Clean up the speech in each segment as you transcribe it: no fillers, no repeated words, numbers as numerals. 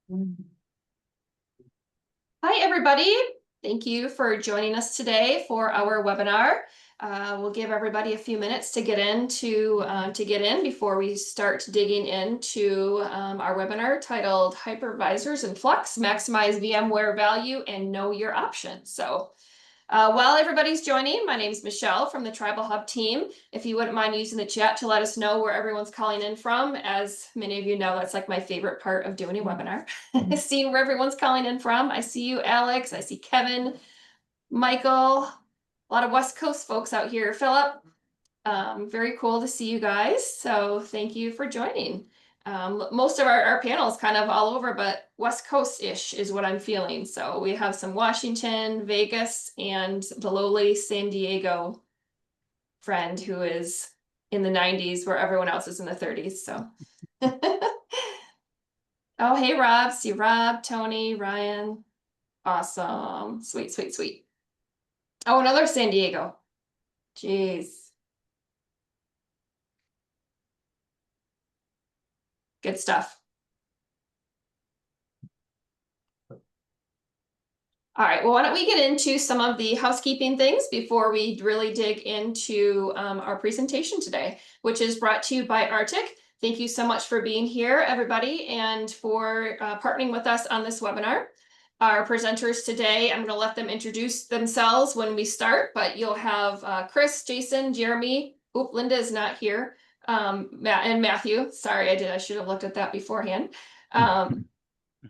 Hi, everybody. Thank you for joining us today for our webinar. We'll give everybody a few minutes to get in before we start digging into our webinar titled Hypervisors and Flux, Maximize VMware Value and Know Your Options. So while everybody's joining, my name is Michelle from the TribalHub team. If you wouldn't mind using the chat to let us know where everyone's calling in from, as many of you know, that's like my favorite part of doing a webinar, seeing where everyone's calling in from. I see you, Alex. I see Kevin, Michael, a lot of West Coast folks out here. Philip, very cool to see you guys. So thank you for joining. Most of our panel is kind of all over, but West Coast-ish is what I'm feeling. So we have some Washington, Vegas, and the lowly San Diego friend who is in the 90s where everyone else is in the 30s. So, oh, hey, Rob. See Rob, Tony, Ryan. Awesome. Sweet, sweet, sweet. Oh, another San Diego. Jeez. Good stuff. All right, well, why don't we get into some of the housekeeping things before we really dig into our presentation today, which is brought to you by Arctiq. Thank you so much for being here, everybody, and for partnering with us on this webinar. Our presenters today, I'm going to let them introduce themselves when we start, but you'll have Chris, Jason, Jeremy. Oop, Linda is not here. Matt and Matthew. Sorry, I should have looked at that beforehand.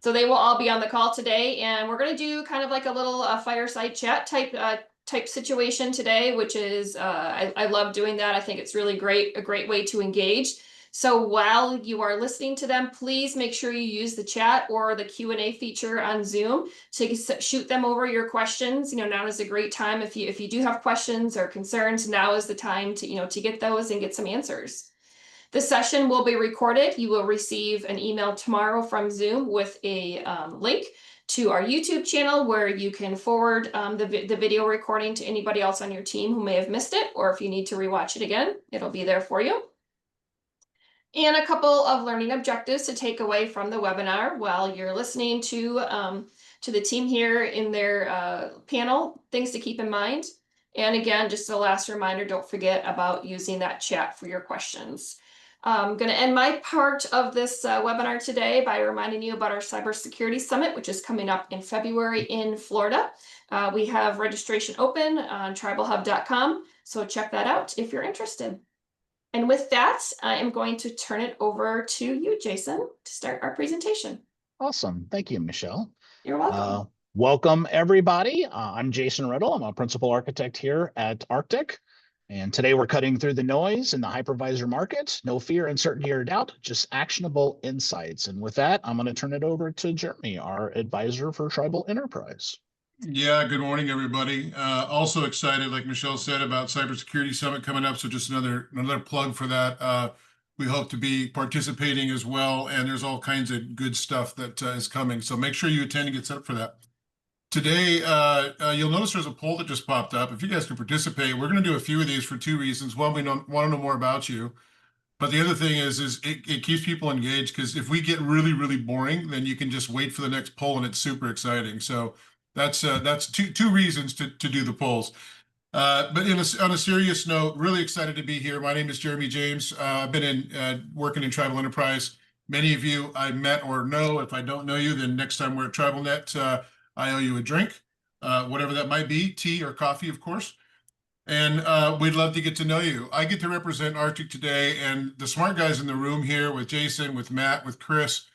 So they will all be on the call today, and we're going to do kind of like a little fireside chat type situation today, which is I love doing that. I think it's really a great way to engage. So while you are listening to them, please make sure you use the chat or the Q&A feature on Zoom to shoot them over your questions. Now is a great time if you do have questions or concerns. Now is the time to get those and get some answers. The session will be recorded. You will receive an email tomorrow from Zoom with a link to our YouTube channel where you can forward the video recording to anybody else on your team who may have missed it, or if you need to rewatch it again, it'll be there for you. And a couple of learning objectives to take away from the webinar while you're listening to the team here in their panel, things to keep in mind. And again, just a last reminder, don't forget about using that chat for your questions. I'm going to end my part of this webinar today by reminding you about our Cybersecurity Summit, which is coming up in February in Florida. We have registration open on tribalhub.com, so check that out if you're interested. And with that, I am going to turn it over to you, Jason, to start our presentation. Awesome. Thank you, Michelle. You're welcome. Welcome, everybody. I'm Jason Riddle. I'm a principal architect here at Arctiq. And today we're cutting through the noise in the hypervisor market. No fear, uncertainty, or doubt, just actionable insights. And with that, I'm going to turn it over to Jeremy, our advisor for Tribal Enterprise. Yeah, good morning, everybody. Also excited, like Michelle said, about Cybersecurity Summit coming up. So just another plug for that. We hope to be participating as well. And there's all kinds of good stuff that is coming. So make sure you attend and get set up for that. Today, you'll notice there's a poll that just popped up. If you guys can participate, we're going to do a few of these for two reasons. One, we want to know more about you. But the other thing is it keeps people engaged, because if we get really, really boring, then you can just wait for the next poll and it's super exciting. So that's two reasons to do the polls. But on a serious note, really excited to be here. My name is Jeremy James. I've been working in Tribal Enterprise. Many of you I met or know. If I don't know you, then next time we're at TribalNet, I owe you a drink, whatever that might be, tea or coffee, of course. And we'd love to get to know you. I get to represent Arctiq today, and the smart guys in the room here with Jason, with Matt, with Chris,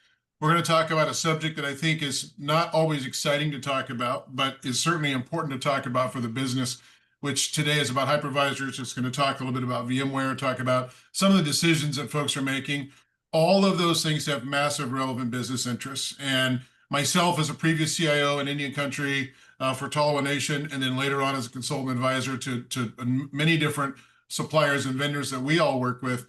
we're going to talk about a subject that I think is not always exciting to talk about, but is certainly important to talk about for the business, which today is about hypervisors. It's going to talk a little bit about VMware, talk about some of the decisions that folks are making. All of those things have massive relevant business interests. And myself, as a previous CIO in Indian country for Tolowa Nation, and then later on as a consultant advisor to many different suppliers and vendors that we all work with,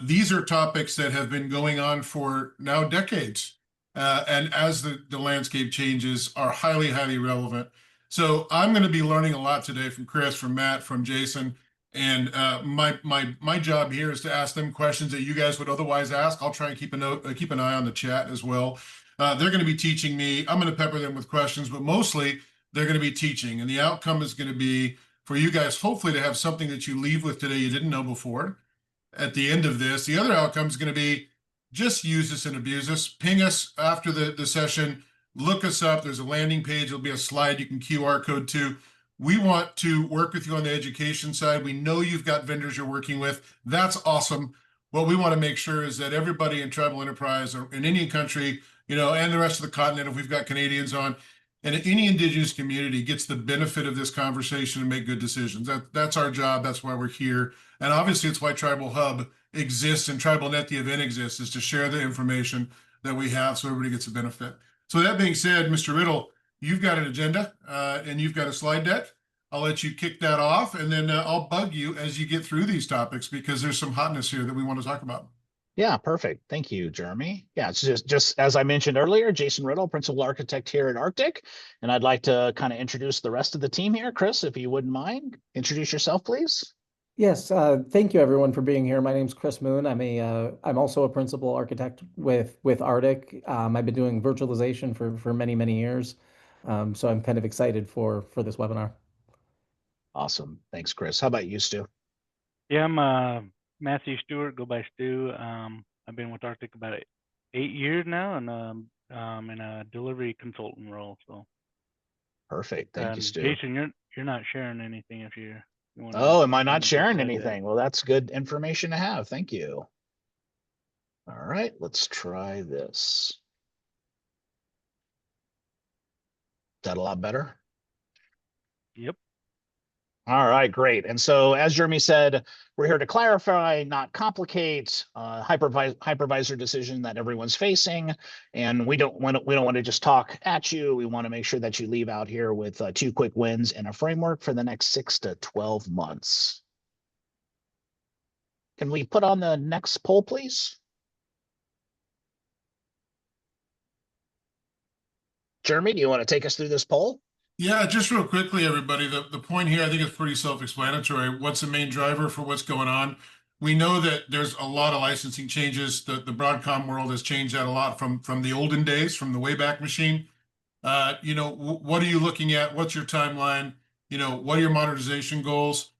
these are topics that have been going on for now decades. And as the landscape changes, are highly, highly relevant. So I'm going to be learning a lot today from Chris, from Matt, from Jason. And my job here is to ask them questions that you guys would otherwise ask. I'll try and keep an eye on the chat as well. They're going to be teaching me. I'm going to pepper them with questions, but mostly they're going to be teaching. And the outcome is going to be for you guys, hopefully, to have something that you leave with today you didn't know before. At the end of this, the other outcome is going to be just use this and abuse us. Ping us after the session. Look us up. There's a landing page. There'll be a slide you can QR code to. We want to work with you on the education side. We know you've got vendors you're working with. That's awesome. What we want to make sure is that everybody in tribal enterprise or in any country, and the rest of the continent, if we've got Canadians on, and any indigenous community gets the benefit of this conversation and make good decisions. That's our job. That's why we're here. And obviously, it's why TribalHub exists and TribalNet, the event exists, is to share the information that we have so everybody gets a benefit. So that being said, Mr. Riddle, you've got an agenda and you've got a slide deck. I'll let you kick that off, and then I'll bug you as you get through these topics because there's some hotness here that we want to talk about. Yeah, perfect. Thank you, Jeremy. Yeah, it's just as I mentioned earlier, Jason Riddle, principal architect here at Arctiq, and I'd like to kind of introduce the rest of the team here. Chris, if you wouldn't mind, introduce yourself, please. Yes, thank you everyone for being here. My name's Chris Moon. I'm also a principal architect with Arctiq. I've been doing virtualization for many years. So I'm kind of excited for this webinar. Awesome. Thanks, Chris. How about you, Stu? Yeah, I'm Matthew Stewart, go by Stu. I've been with Arctiq about 8 years now, and in a delivery consultant role. So Perfect. Thank you, Stu. Jason, you're not sharing anything if you want to. Oh, am I not sharing anything? Well, that's good information to have. Thank you. All right, let's try this. Is that a lot better? Yep. All right, great. And so, as Jeremy said, we're here to clarify, not complicate, hypervisor decision that everyone's facing. And we don't want to just talk at you. We want to make sure that you leave out here with 2 quick wins and a framework for the next 6 to 12 months. Can we put on the next poll, please? Jeremy, do you want to take us through this poll? Yeah, just real quickly, everybody, the point here, I think it's pretty self-explanatory. What's the main driver for what's going on? We know that there's a lot of licensing changes. The Broadcom world has changed that a lot from the olden days, from the Wayback Machine. What are you looking at? What's your timeline? What are your modernization goals?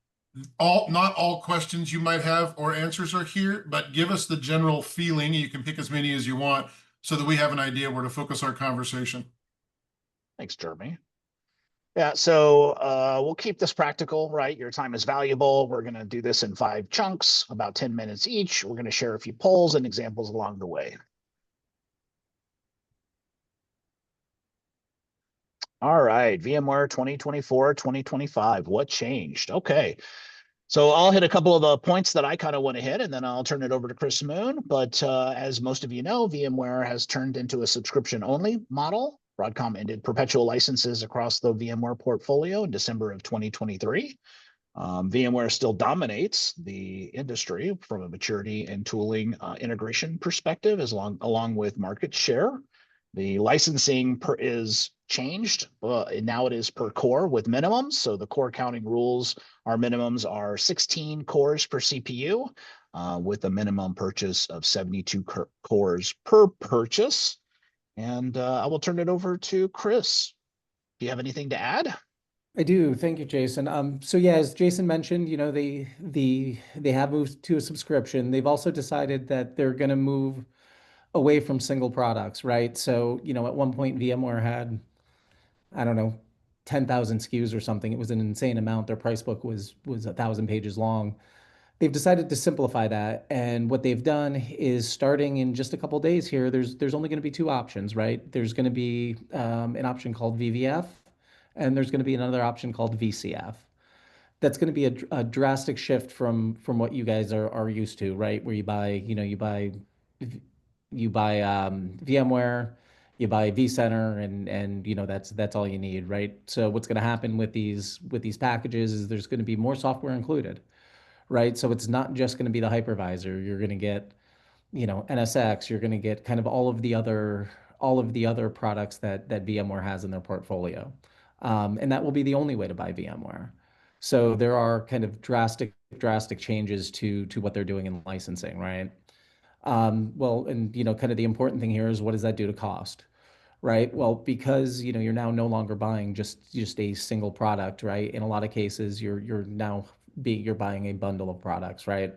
Not all questions you might have or answers are here, but give us the general feeling. You can pick as many as you want so that we have an idea where to focus our conversation. Thanks, Jeremy. Yeah, so we'll keep this practical, right? Your time is valuable. We're going to do this in 5 chunks, about 10 minutes each. We're going to share a few polls and examples along the way. All right, VMware 2024-2025, what changed? Okay, so I'll hit a couple of the points that I kind of want to hit, and then I'll turn it over to Chris Moon. But as most of you know, VMware has turned into a subscription-only model. Broadcom ended perpetual licenses across the VMware portfolio in December of 2023. VMware still dominates the industry from a maturity and tooling integration perspective, along with market share. The licensing is changed. Now it is per core with minimums. So the core counting rules, our minimums are 16 cores per CPU with a minimum purchase of 72 cores per purchase. And I will turn it over to Chris. Do you have anything to add? I do. Thank you, Jason. So yeah, as Jason mentioned, they have moved to a subscription. They've also decided that they're going to move away from single products, right? So, at one point VMware had, I don't know, 10,000 SKUs or something. It was an insane amount. Their price book was 1,000 pages long. They've decided to simplify that, and what they've done is, starting in just a couple days here, there's only going to be 2 options, right? There's going to be an option called VVF, and there's going to be another option called VCF. That's going to be a drastic shift from what you guys are used to, right? Where you buy VMware, you buy vCenter, and that's all you need, right? So what's going to happen with these packages is there's going to be more software included, right? So it's not just going to be the hypervisor. You're going to get, NSX. You're going to get kind of all of the other products that VMware has in their portfolio, and that will be the only way to buy VMware. So there are kind of drastic changes to what they're doing in licensing, right? Well, and kind of the important thing here is what does that do to cost? Right. Well, because you're now no longer buying just a single product, right? In a lot of cases, you're buying a bundle of products, right?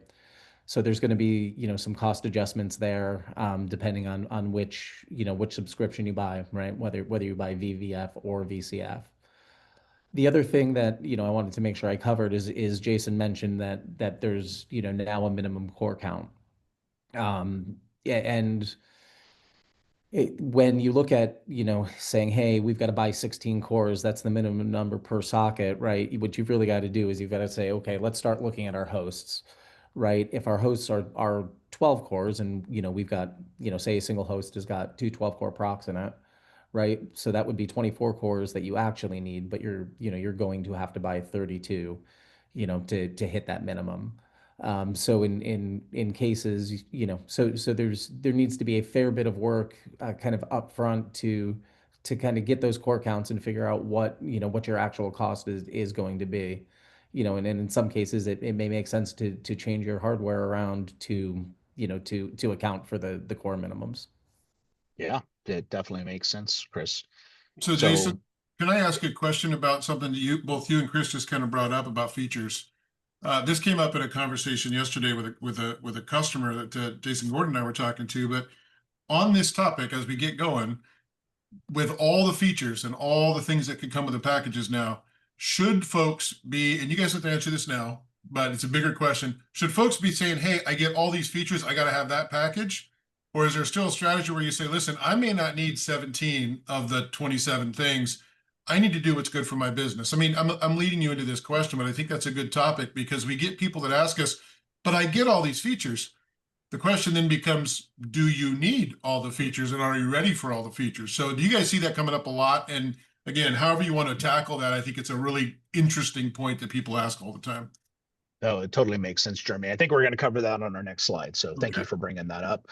So there's going to be some cost adjustments there, depending on which subscription you buy, right? Whether you buy VVF or VCF. The other thing that I wanted to make sure I covered is Jason mentioned that there's now a minimum core count. Yeah, and when you look at, saying, hey, we've got to buy 16 cores, that's the minimum number per socket, right? What you've really got to do is you've got to say, okay, let's start looking at our hosts, right? If our hosts are 12 cores and, we've got, say a single host has got two 12-core procs in it, right? So that would be 24 cores that you actually need, but you're going to have to buy 32, to hit that minimum. So in cases, so there needs to be a fair bit of work, kind of upfront to kind of get those core counts and figure out what your actual cost is going to be. And in some cases it may make sense to change your hardware around to account for the core minimums. Yeah, it definitely makes sense, Chris. So Jason, can I ask a question about something that both you and Chris just kind of brought up about features? This came up in a conversation yesterday with a customer that Jason Gordon and I were talking to. But on this topic, as we get going, with all the features and all the things that could come with the packages now, should folks be, and you guys have to answer this now, but it's a bigger question, should folks be saying, hey, I get all these features, I got to have that package? Or is there still a strategy where you say, listen, I may not need 17 of the 27 things. I need to do what's good for my business. I mean, I'm leading you into this question, but I think that's a good topic because we get people that ask us, but I get all these features. The question then becomes, do you need all the features and are you ready for all the features? So do you guys see that coming up a lot? And again, however you want to tackle that, I think it's a really interesting point that people ask all the time. Oh, it totally makes sense, Jeremy. I think we're going to cover that on our next slide. So thank you for bringing that up.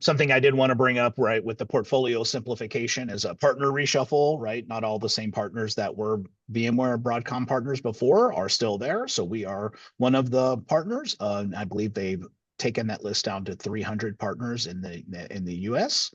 Something I did want to bring up, right, with the portfolio simplification is a partner reshuffle, right? Not all the same partners that were VMware Broadcom partners before are still there. So we are one of the partners. I believe they've taken that list down to 300 partners in the US.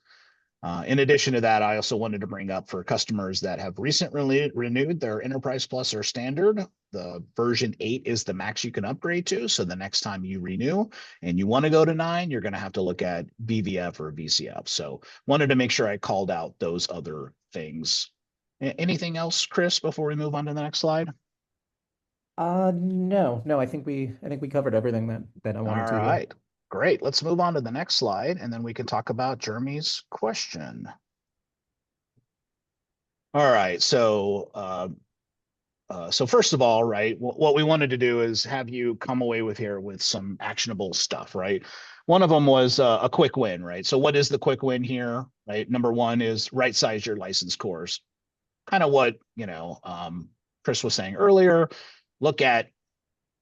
In addition to that, I also wanted to bring up for customers that have recently renewed their Enterprise Plus or Standard, the version 8 is the max you can upgrade to. So the next time you renew and you want to go to 9, you're going to have to look at BVF or VCF. So wanted to make sure I called out those other things. Anything else, Chris, before we move on to the next slide? No, I think we covered everything that I wanted All to here. right. Great. Let's move on to the next slide, and then we can talk about Jeremy's question. All right. So first of all, right, what we wanted to do is have you come away with here with some actionable stuff, right? One of them was a quick win, right? So what is the quick win here, right? Number one is right size your license cores. Kind of what, Chris was saying earlier. Look at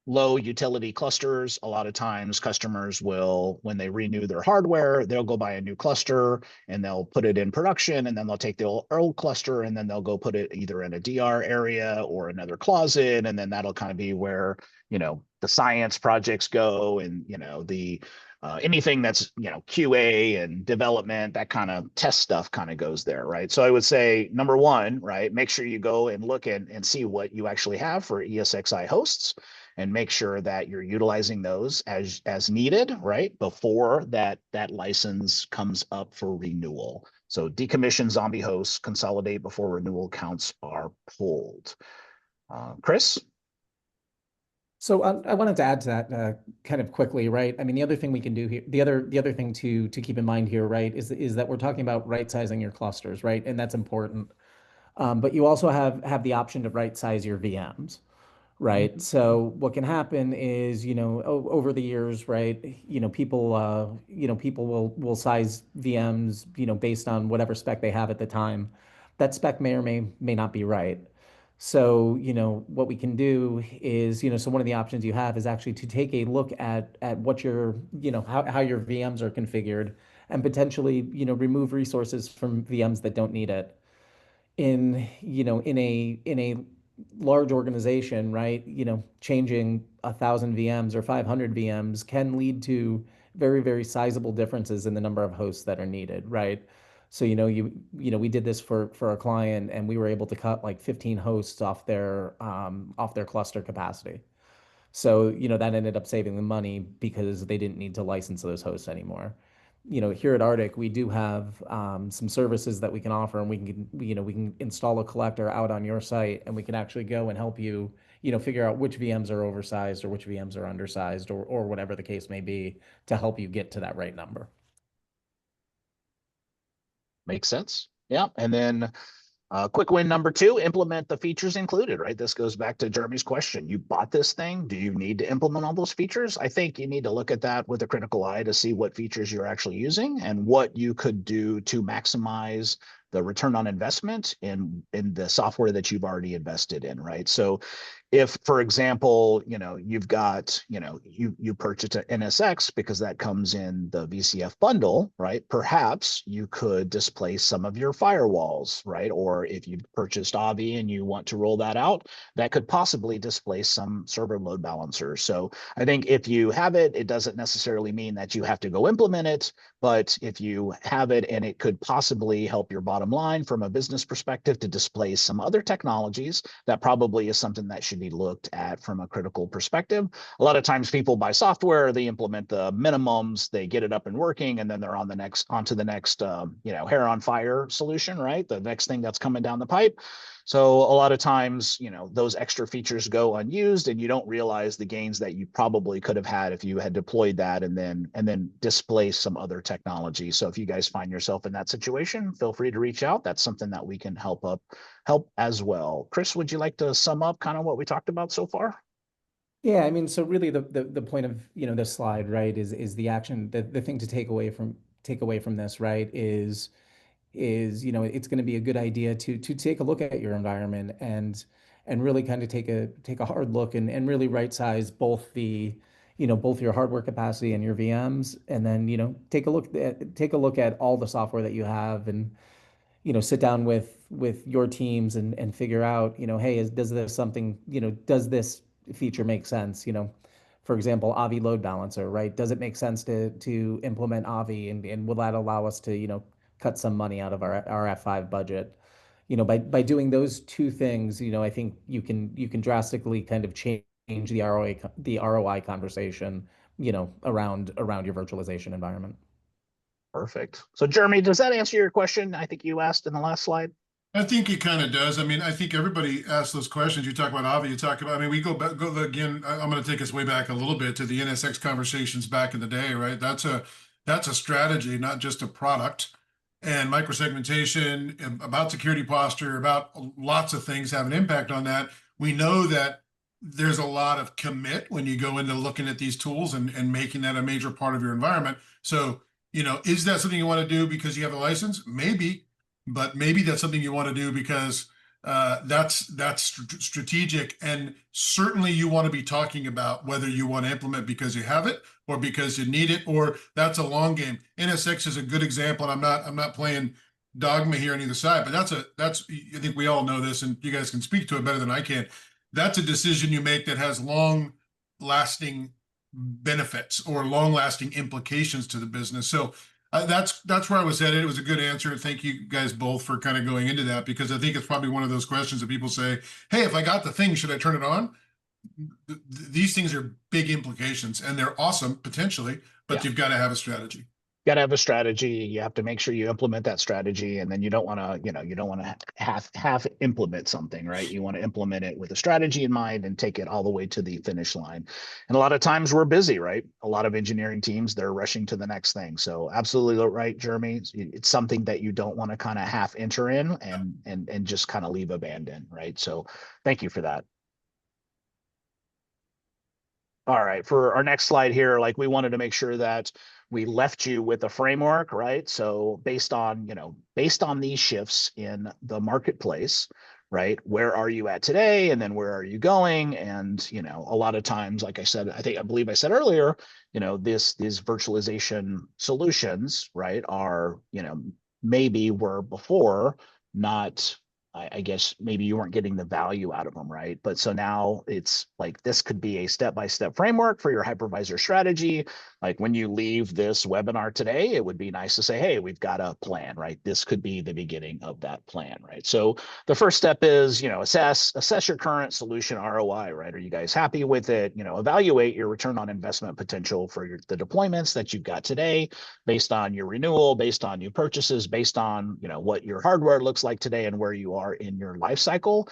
low utility clusters. A lot of times customers will, when they renew their hardware, they'll go buy a new cluster and they'll put it in production, and then they'll take the old cluster and then they'll go put it either in a DR area or another closet. And then that'll kind of be where, the science projects go, and, the anything that's, QA and development, that kind of test stuff kind of goes there, right? So I would say, number one, right, make sure you go and look and see what you actually have for ESXi hosts, and make sure that you're utilizing those as needed, right, before that license comes up for renewal. So decommission zombie hosts, consolidate before renewal counts are pulled. Chris? So I wanted to add to that kind of quickly, right? I mean, the other thing we can do here, the other thing to keep in mind here, right, is that we're talking about right sizing your clusters, right, and that's important. But you also have the option to right size your VMs, right? So what can happen is, over the years, right, people will size VMs, based on whatever spec they have at the time. That spec may or may not be right. So, what we can do is, so one of the options you have is actually to take a look at what your, how your VMs are configured, and potentially, remove resources from VMs that don't need it. In a large organization, right, changing 1,000 VMs or 500 VMs can lead to very, very sizable differences in the number of hosts that are needed, right? So, we did this for a client, and we were able to cut like 15 hosts off their cluster capacity. So, that ended up saving them money because they didn't need to license those hosts anymore. Here at Arctiq, we do have some services that we can offer, and we can install a collector out on your site, and we can actually go and help you, figure out which VMs are oversized or which VMs are undersized, or whatever the case may be, to help you get to that right number. Makes sense. Yeah. And then quick win number 2, implement the features included, right? This goes back to Jeremy's question. You bought this thing. Do you need to implement all those features? I think you need to look at that with a critical eye to see what features you're actually using and what you could do to maximize the return on investment in the software that you've already invested in, right? So if, for example, you've got, you purchased an NSX because that comes in the VCF bundle, right? Perhaps you could displace some of your firewalls, right? Or if you've purchased Avi and you want to roll that out, that could possibly displace some server load balancers. So I think if you have it, it doesn't necessarily mean that you have to go implement it, but if you have it and it could possibly help your bottom line from a business perspective to displace some other technologies, that probably is something that should be looked at from a critical perspective. A lot of times people buy software, they implement the minimums, they get it up and working, and then they're onto the next hair on fire solution, right? The next thing that's coming down the pipe. So a lot of times, those extra features go unused, and you don't realize the gains that you probably could have had if you had deployed that and then displaced some other technology. So if you guys find yourself in that situation, feel free to reach out. That's something that we can help as well. Chris, would you like to sum up kind of what we talked about so far? Yeah, I mean, so really the point of, this slide, right, is the action, the thing to take away from this, right, is it's going to be a good idea to take a look at your environment and really kind of take a hard look and really right size both both your hardware capacity and your VMs, and then take a look at all the software that you have, and sit down with your teams and figure out, hey, does this feature make sense? For example, Avi load balancer, right? Does it make sense to implement Avi, and will that allow us to, cut some money out of our F5 budget? By doing those two things, I think you can drastically kind of change the ROI conversation, around your virtualization environment. Perfect. So Jeremy, does that answer your question? I think you asked in the last slide. I think it kind of does. I mean, I think everybody asks those questions. You talk about Avi, we go again, I'm going to take us way back a little bit to the NSX conversations back in the day, right? That's a strategy, not just a product. And microsegmentation, about security posture, about lots of things have an impact on that. We know that there's a lot of commit when you go into looking at these tools and making that a major part of your environment. So, is that something you want to do because you have a license? Maybe. But maybe that's something you want to do because that's strategic, and certainly you want to be talking about whether you want to implement because you have it or because you need it, or that's a long game. NSX is a good example, and I'm not playing dogma here on either side, but that's I think we all know this, and you guys can speak to it better than I can. That's a decision you make that has long-lasting benefits or long-lasting implications to the business. So that's where I was headed. It was a good answer. Thank you guys both for kind of going into that, because I think it's probably one of those questions that people say, hey, if I got the thing, should I turn it on? These things are big implications, and they're awesome potentially, but you've got to have a strategy. Got to have a strategy. You have to make sure you implement that strategy, and then you don't want to, half implement something, right? You want to implement it with a strategy in mind and take it all the way to the finish line. And a lot of times we're busy, right? A lot of engineering teams, they're rushing to the next thing. So absolutely right, Jeremy. It's something that you don't want to kind of half enter in and just kind of leave abandoned, right? So thank you for that. All right, for our next slide here, we wanted to make sure that we left you with a framework, right? So based on these shifts in the marketplace, right? Where are you at today? And then where are you going? And, a lot of times, like I said, I believe I said earlier, these virtualization solutions, right, are, maybe were before not I guess maybe you weren't getting the value out of them, right? But so now it's like this could be a step-by-step framework for your hypervisor strategy. Like when you leave this webinar today, it would be nice to say, hey, we've got a plan, right? This could be the beginning of that plan, right? So the first step is, assess your current solution ROI, right? Are you guys happy with it? Evaluate your return on investment potential for the deployments that you've got today, based on your renewal, based on new purchases, based on what your hardware looks like today and where you are in your life cycle.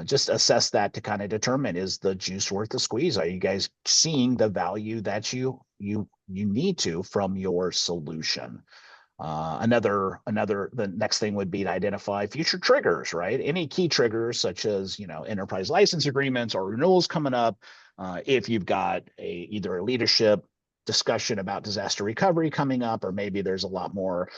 Just assess that to kind of determine, is the juice worth the squeeze? Are you guys seeing the value that you need to from your solution? The next thing would be to identify future triggers, right? Any key triggers such as, enterprise license agreements or renewals coming up. If you've got either a leadership discussion about disaster recovery coming up, or maybe there's a lot more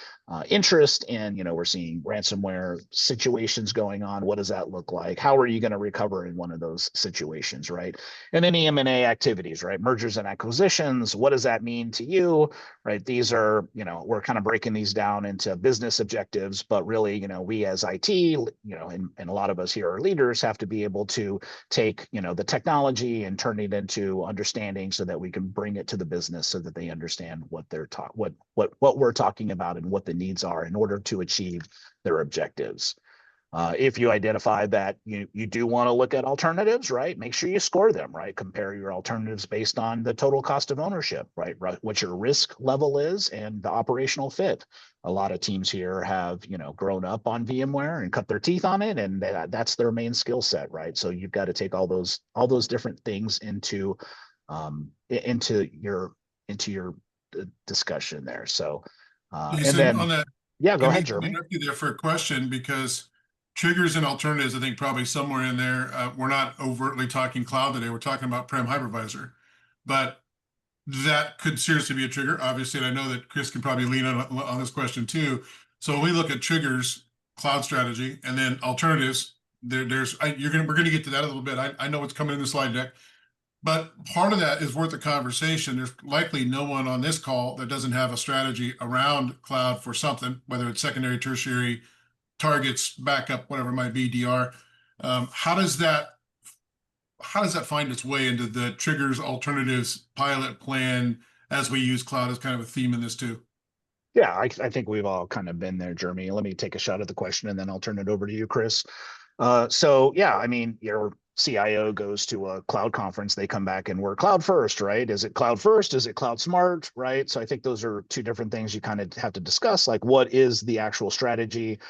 interest in, we're seeing ransomware situations going on. What does that look like? How are you going to recover in one of those situations, right? And any M&A activities, right? Mergers and acquisitions. What does that mean to you, right? These are, we're kind of breaking these down into business objectives, but really, we as IT, and a lot of us here are leaders, have to be able to take, the technology and turn it into understanding so that we can bring it to the business so that they understand what what we're talking about and what the needs are in order to achieve their objectives. If you identify that you do want to look at alternatives, right? Make sure you score them, right? Compare your alternatives based on the total cost of ownership, right? What your risk level is and the operational fit. A lot of teams here have, grown up on VMware and cut their teeth on it, and that's their main skill set, right? So you've got to take all those different things into your discussion there. So, and Jason, then on that, yeah, go let me ahead, Jeremy. interrupt you there for a question, because triggers and alternatives, I think probably somewhere in there, we're not overtly talking cloud today. We're talking about prem hypervisor, but that could seriously be a trigger, obviously. And I know that Chris can probably lean on this question too. So when we look at triggers, cloud strategy, and then alternatives, we're going to get to that a little bit. I know what's coming in the slide deck, but part of that is worth a conversation. There's likely no one on this call that doesn't have a strategy around cloud for something, whether it's secondary, tertiary, targets, backup, whatever it might be, DR. How does that find its way into the triggers, alternatives, pilot plan as we use cloud as kind of a theme in this too? Yeah, I think we've all kind of been there, Jeremy. Let me take a shot at the question and then I'll turn it over to you, Chris. So yeah, I mean, your CIO goes to a cloud conference, they come back and we're cloud first, right? Is it cloud first? Is it cloud smart, right? So I think those are two different things you kind of have to discuss. Like, what is the actual strategy?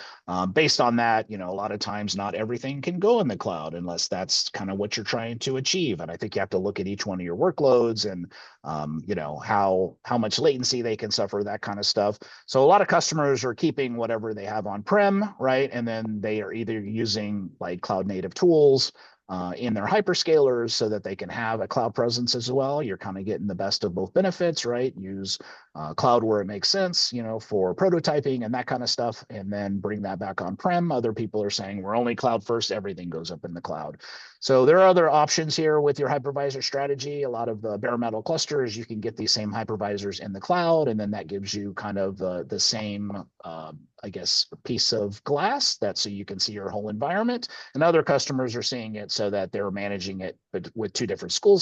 Based on that, a lot of times not everything can go in the cloud unless that's kind of what you're trying to achieve. And I think you have to look at each one of your workloads and, how much latency they can suffer, that kind of stuff. So a lot of customers are keeping whatever they have on-prem, right? And then they are either using like cloud native tools in their hyperscalers so that they can have a cloud presence as well. You're kind of getting the best of both benefits, right? Use cloud where it makes sense, for prototyping and that kind of stuff, and then bring that back on-prem. Other people are saying we're only cloud first, everything goes up in the cloud. So there are other options here with your hypervisor strategy. A lot of the bare metal clusters, you can get these same hypervisors in the cloud, and then that gives you kind of the same, I guess, piece of glass that so you can see your whole environment. And other customers are seeing it so that they're managing it with two different skill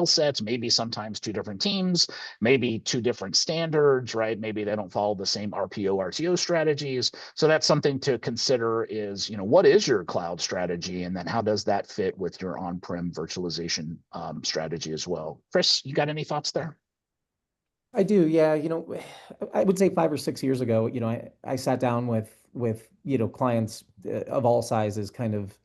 sets, maybe sometimes two different teams, maybe two different standards, right? Maybe they don't follow the same RPO, RTO strategies. So that's something to consider is, what is your cloud strategy? And then how does that fit with your on-prem virtualization strategy as well? Chris, you got any thoughts there? I do, yeah. I would say 5 or 6 years ago, I sat down with clients of all sizes, kind of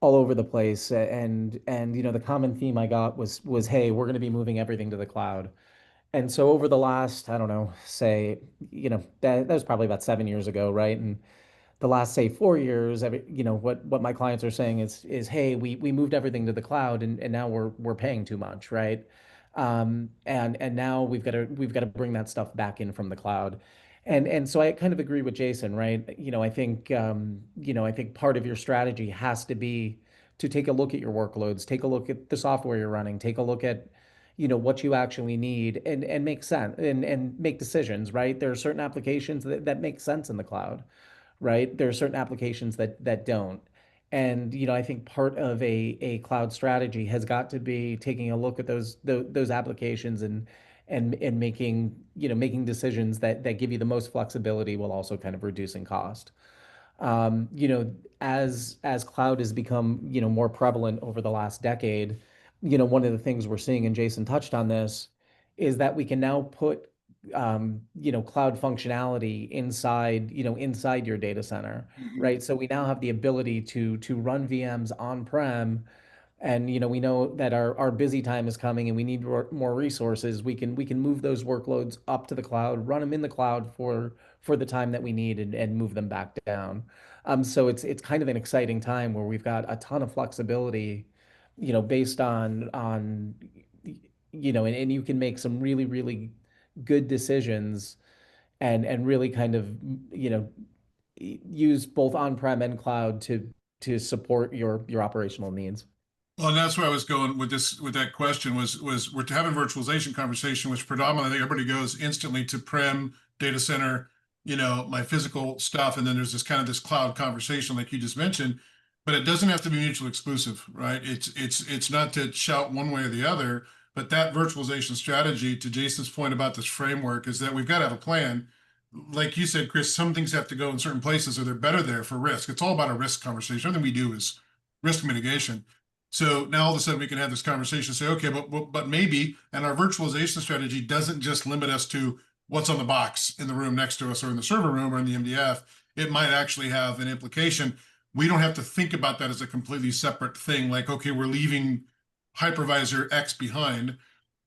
all over the place, and the common theme I got was, hey, we're going to be moving everything to the cloud. And so over the last, I don't know, say, that was probably about 7 years ago, right? And the last, say, 4 years, what my clients are saying is, hey, we moved everything to the cloud, and now we're paying too much, right? And now we've got to bring that stuff back in from the cloud. And so I kind of agree with Jason, right? I think part of your strategy has to be to take a look at your workloads, take a look at the software you're running, take a look at what you actually need, and make sense and make decisions, right? There are certain applications that make sense in the cloud, right? There are certain applications that don't. And I think part of a cloud strategy has got to be taking a look at those applications and making making decisions that give you the most flexibility while also kind of reducing cost. As cloud has become more prevalent over the last decade, one of the things we're seeing, and Jason touched on this, is that we can now put cloud functionality inside your data center, right? So we now have the ability to run VMs on-prem, and we know that our busy time is coming and we need more resources. We can move those workloads up to the cloud, run them in the cloud for the time that we need, and move them back down. So it's kind of an exciting time where we've got a ton of flexibility, based on and you can make some really, really good decisions and really kind of use both on-prem and cloud to support your operational needs. Well, and that's where I was going with that question was we're having virtualization conversation, which predominantly I think everybody goes instantly to prem, data center, my physical stuff. And then there's this cloud conversation like you just mentioned, but it doesn't have to be mutually exclusive, right? It's not to shout one way or the other, but that virtualization strategy, to Jason's point about this framework, is that we've got to have a plan. Like you said, Chris, some things have to go in certain places or they're better there for risk. It's all about a risk conversation. Everything we do is risk mitigation. So now all of a sudden we can have this conversation and say, okay, but maybe, and our virtualization strategy doesn't just limit us to what's on the box in the room next to us or in the server room or in the MDF. It might actually have an implication. We don't have to think about that as a completely separate thing. Like, okay, we're leaving hypervisor X behind,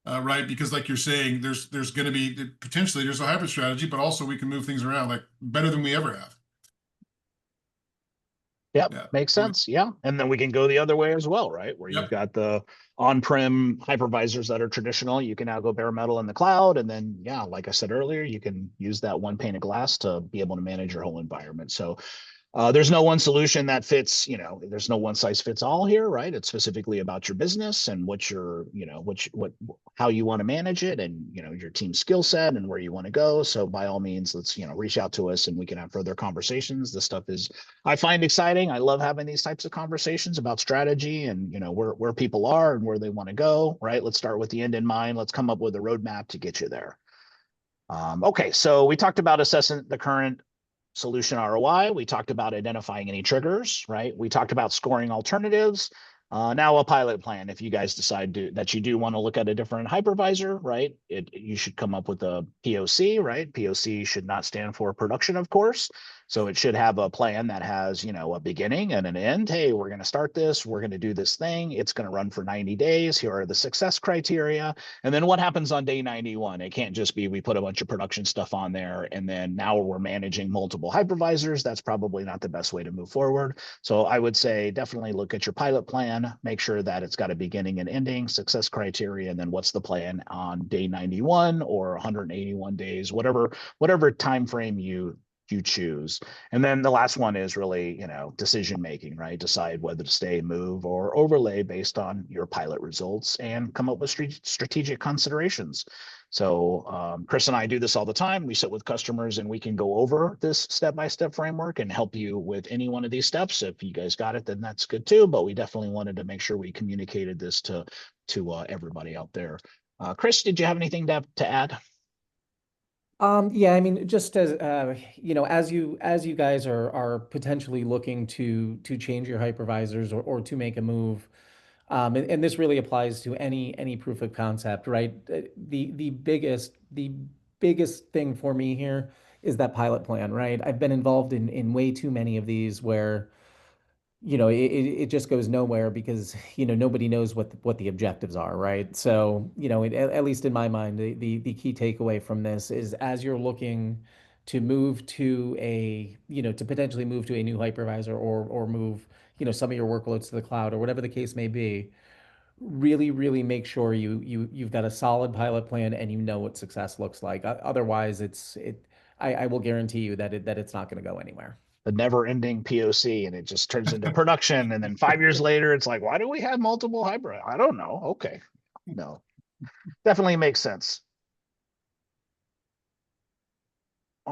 right? Because like you're saying, there's going to be potentially there's a hybrid strategy, but also we can move things around like better than we ever have. Yep, Yeah. makes sense. Yeah. And then we can go the other way as well, right? Where you've got the on-prem hypervisors that are traditional. You can now go bare metal in the cloud. And then, yeah, like I said earlier, you can use that one pane of glass to be able to manage your whole environment. So there's no one solution that fits, there's no one size fits all here, right? It's specifically about your business and what your, how you want to manage it and, your team skill set and where you want to go. So by all means, let's, reach out to us and we can have further conversations. This stuff is, I find exciting. I love having these types of conversations about strategy and, where people are and where they want to go, right? Let's start with the end in mind. Let's come up with a roadmap to get you there. Okay, so we talked about assessing the current solution ROI. We talked about identifying any triggers, right? We talked about scoring alternatives. Now a pilot plan. If you guys decide that you do want to look at a different hypervisor, right? You should come up with a POC, right? POC should not stand for production, of course. So it should have a plan that has, a beginning and an end. Hey, we're going to start this. We're going to do this thing. It's going to run for 90 days. Here are the success criteria. And then what happens on day 91? It can't just be we put a bunch of production stuff on there and then now we're managing multiple hypervisors. That's probably not the best way to move forward. So I would say definitely look at your pilot plan, make sure that it's got a beginning and ending, success criteria, and then what's the plan on day 91 or 181 days, whatever time frame you choose. And then the last one is really, decision making, right? Decide whether to stay, move, or overlay based on your pilot results and come up with strategic considerations. So Chris and I do this all the time. We sit with customers and we can go over this step-by-step framework and help you with any one of these steps. If you guys got it, then that's good too. But we definitely wanted to make sure we communicated this to everybody out there. Chris, did you have anything to add? Yeah, I mean, just as as you guys are potentially looking to change your hypervisors or to make a move, and this really applies to any proof of concept, right? The biggest thing for me here is that pilot plan, right? I've been involved in way too many of these where it just goes nowhere because nobody knows what the objectives are, right? So at least in my mind, the key takeaway from this is as you're looking to move to to potentially move to a new hypervisor or move some of your workloads to the cloud or whatever the case may be, really make sure you've got a solid pilot plan and you know what success looks like. Otherwise, I will guarantee you that it's not going to go anywhere. The never-ending POC, and it just turns into production. And then 5 years later, it's like, why do we have multiple hybrid? I don't know. Okay, no, definitely makes sense.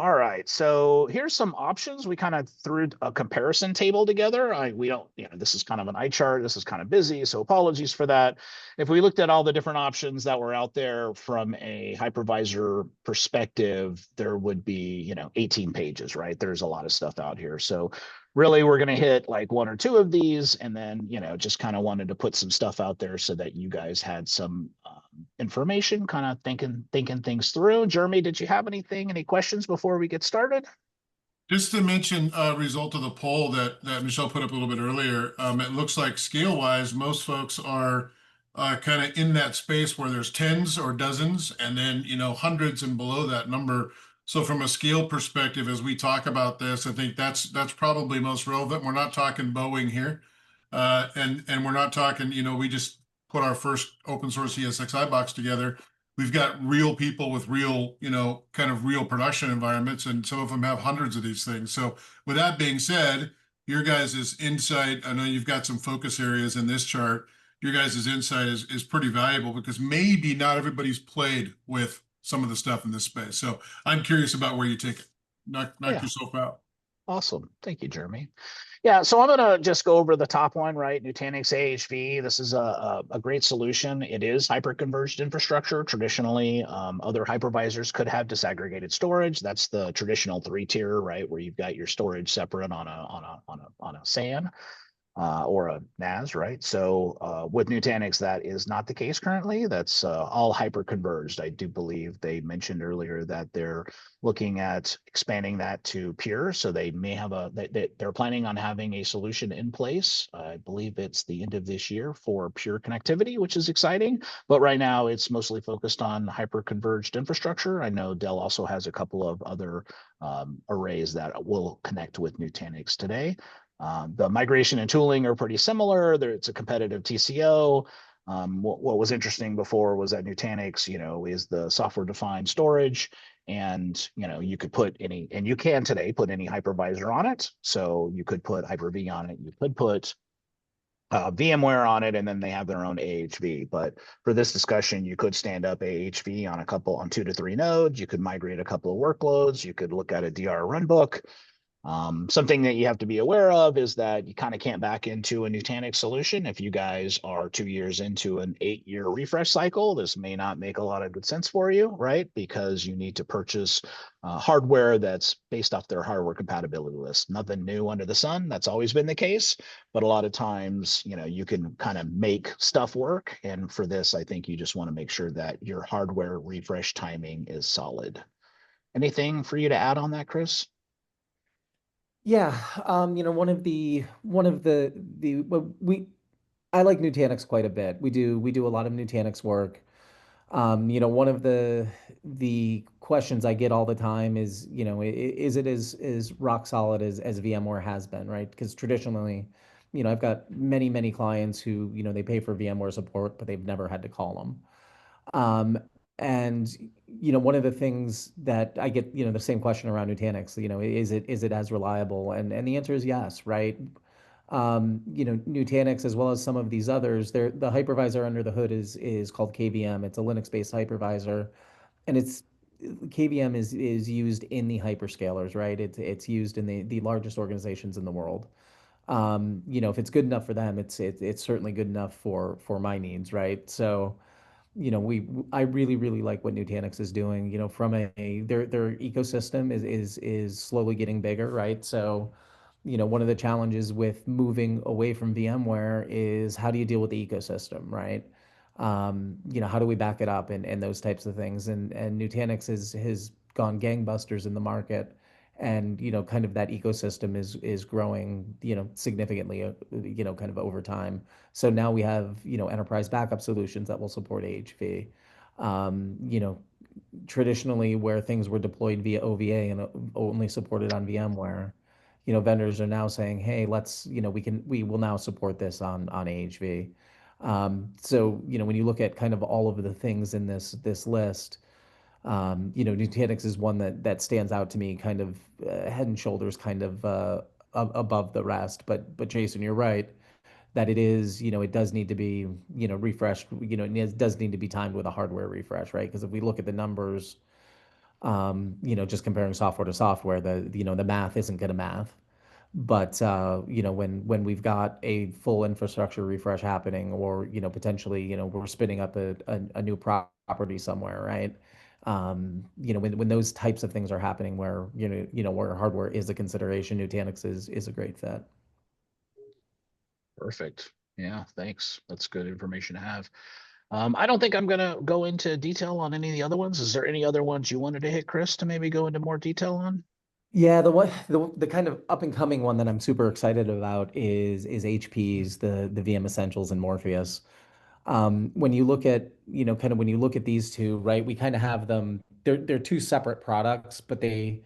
All right, so here's some options. We kind of threw a comparison table together. We don't, this is kind of an eye chart. This is kind of busy, so apologies for that. If we looked at all the different options that were out there from a hypervisor perspective, there would be, 18 pages, right? There's a lot of stuff out here. So really, we're going to hit like one or two of these, and then, just kind of wanted to put some stuff out there so that you guys had some information, kind of thinking things through. Jeremy, did you have any questions before we get started? Just to mention a result of the poll that Michelle put up a little bit earlier, it looks like scale-wise, most folks are kind of in that space where there's tens or dozens, and then hundreds and below that number. So from a scale perspective, as we talk about this, I think that's probably most relevant. We're not talking Boeing here, and we're not talking. We just put our first open source ESXi box together. We've got real people with real, kind of real production environments, and some of them have hundreds of these things. So with that being said, your guys' insight, I know you've got some focus areas in this chart. Your guys' insight is pretty valuable because maybe not everybody's played with some of the stuff in this space. So I'm curious about where you take it. Knock yourself out. Awesome. Thank you, Jeremy. Yeah, so I'm going to just go over the top one, right? Nutanix AHV. This is a great solution. It is hyper-converged infrastructure. Traditionally, other hypervisors could have disaggregated storage. That's the traditional 3-tier, right, where you've got your storage separate on a SAN. Or a NAS, right? So with Nutanix, that is not the case currently. That's all hyper-converged. I do believe they mentioned earlier that they're looking at expanding that to Pure. So they may have they're planning on having a solution in place. I believe it's the end of this year for Pure connectivity, which is exciting. But right now, it's mostly focused on hyper-converged infrastructure. I know Dell also has a couple of other arrays that will connect with Nutanix today. The migration and tooling are pretty similar. It's a competitive TCO. What was interesting before was that Nutanix, is the software-defined storage, and you could put any, and you can today put any hypervisor on it. So you could put Hyper-V on it. You could put VMware on it, and then they have their own AHV. But for this discussion, you could stand up AHV on 2 to 3 nodes. You could migrate a couple of workloads. You could look at a DR runbook. Something that you have to be aware of is that you kind of can't back into a Nutanix solution. If you guys are 2 years into an 8-year refresh cycle, this may not make a lot of good sense for you, right? Because you need to purchase hardware that's based off their hardware compatibility list. Nothing new under the sun. That's always been the case. But a lot of times, you can kind of make stuff work. And for this, I think you just want to make sure that your hardware refresh timing is solid. Anything for you to add on that, Chris? Yeah, I like Nutanix quite a bit. We do a lot of Nutanix work. One of the questions I get all the time is, is it as rock solid as VMware has been, right? Because traditionally, I've got many clients who, they pay for VMware support, but they've never had to call them. And one of the things that I get, the same question around Nutanix, is it as reliable? And the answer is yes, right? Nutanix, as well as some of these others, the hypervisor under the hood is called KVM. It's a Linux-based hypervisor, and KVM is used in the hyperscalers, right? It's used in the largest organizations in the world. If it's good enough for them, it's certainly good enough for my needs, right? So I really like what Nutanix is doing. From their ecosystem is slowly getting bigger, right? So, one of the challenges with moving away from VMware is how do you deal with the ecosystem, right? How do we back it up and those types of things. And Nutanix has gone gangbusters in the market, and kind of that ecosystem is growing significantly kind of over time. So now we have enterprise backup solutions that will support AHV. Traditionally, where things were deployed via OVA and only supported on VMware, vendors are now saying, hey, we will now support this on AHV. So when you look at kind of all of the things in this list, Nutanix is one that stands out to me, kind of head and shoulders, kind of above the rest. But Jason, you're right that it does need to be refreshed. It does need to be timed with a hardware refresh, right? Because if we look at the numbers, Just comparing software to software, the math isn't going to math. But when we've got a full infrastructure refresh happening, or potentially we're spinning up a new property somewhere, right? When those types of things are happening, where where hardware is a consideration, Nutanix is a great fit. Perfect. Yeah, thanks. That's good information to have. I don't think I'm going to go into detail on any of the other ones. Is there any other ones you wanted to hit, Chris, to maybe go into more detail on? Yeah, the kind of up and coming one that I'm super excited about is HP's the VM Essentials and Morpheus. When you look at, kind of when you look at these two, right, we kind of have them, they're two separate products, but they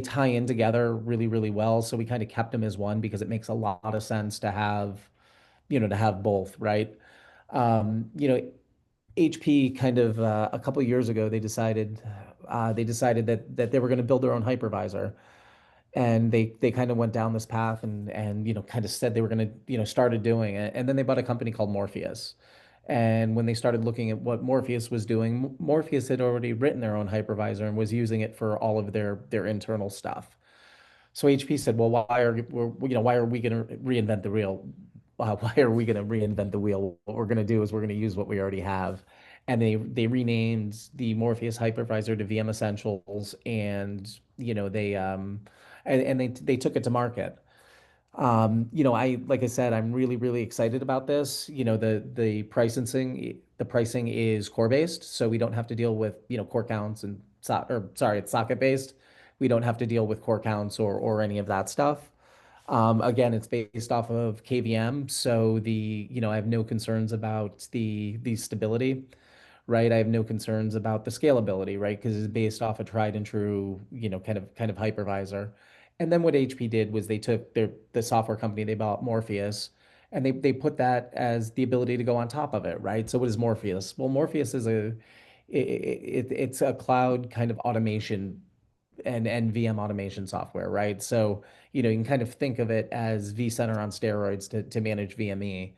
tie in together really, really well. So we kind of kept them as one because it makes a lot of sense to have, to have both, right? Um, you know, HP kind of a couple of years ago, they decided that they were going to build their own hypervisor, and they kind of went down this path, and kind of said they were going to started doing it, and then they bought a company called Morpheus. And when they started looking at what Morpheus was doing, Morpheus had already written their own hypervisor and was using it for all of their internal stuff. So HP said, "Well, why are we going to reinvent the wheel? Why are we going to reinvent the wheel? What we're going to do is we're going to use what we already have." And they renamed the Morpheus hypervisor to VM Essentials, and they took it to market. Like I said, I'm really, really excited about this. The pricing is core based, so we don't have to deal with, core counts and it's socket based. We don't have to deal with core counts or any of that stuff. Again, it's based off of KVM, so I have no concerns about the stability, right? I have no concerns about the scalability, right? Because it's based off a tried and true, kind of hypervisor. And then what HP did was they took the software company they bought, Morpheus, and they put that as the ability to go on top of it, right? So what is Morpheus? Well, Morpheus is it's a cloud kind of automation and VM automation software, right? So, you can kind of think of it as vCenter on steroids to manage VME.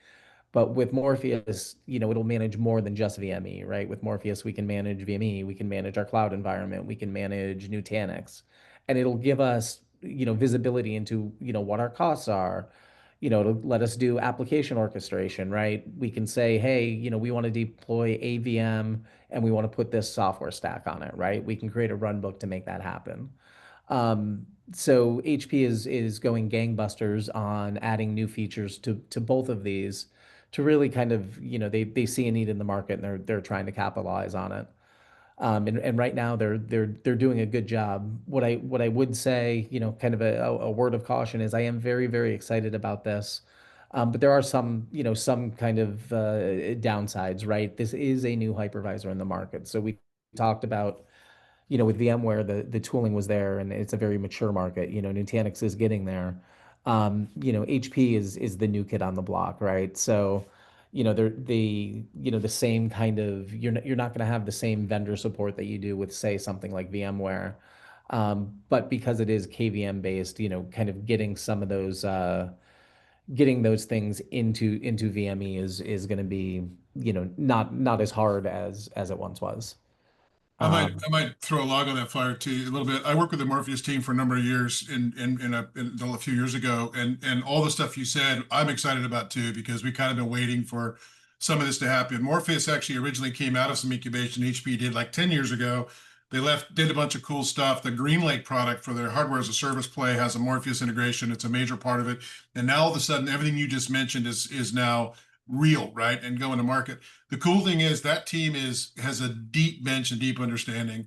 But with Morpheus, it'll manage more than just VME, right? With Morpheus, we can manage VME, we can manage our cloud environment, we can manage Nutanix, and it'll give us, visibility into, what our costs are. To let us do application orchestration, right? We can say, hey, we want to deploy a VM and we want to put this software stack on it, right? We can create a runbook to make that happen. So HP is going gangbusters on adding new features to both of these, to really kind of, they see a need in the market, and they're trying to capitalize on it. And right now they're doing a good job. What I would say, kind of a word of caution is I am very, very excited about this. But there are some kind of downsides, right? This is a new hypervisor in the market. So we talked about, with VMware, the tooling was there, and it's a very mature market. Nutanix is getting there. HP is the new kid on the block, right? So, they're the same kind of, you're not going to have the same vendor support that you do with, say, something like VMware. But because it is KVM based, kind of getting those things into VME is going to be, not as hard as it once was. I might throw a log on that fire too a little bit. I worked with the Morpheus team for a number of years until a few years ago, and all the stuff you said, I'm excited about too, because we kind of been waiting for some of this to happen. Morpheus actually originally came out of some incubation HP did like 10 years ago. They did a bunch of cool stuff. The GreenLake product for their hardware as a service play has a Morpheus integration. It's a major part of it. And now all of a sudden, everything you just mentioned is now real, right? And going to market. The cool thing is that team has a deep bench and deep understanding.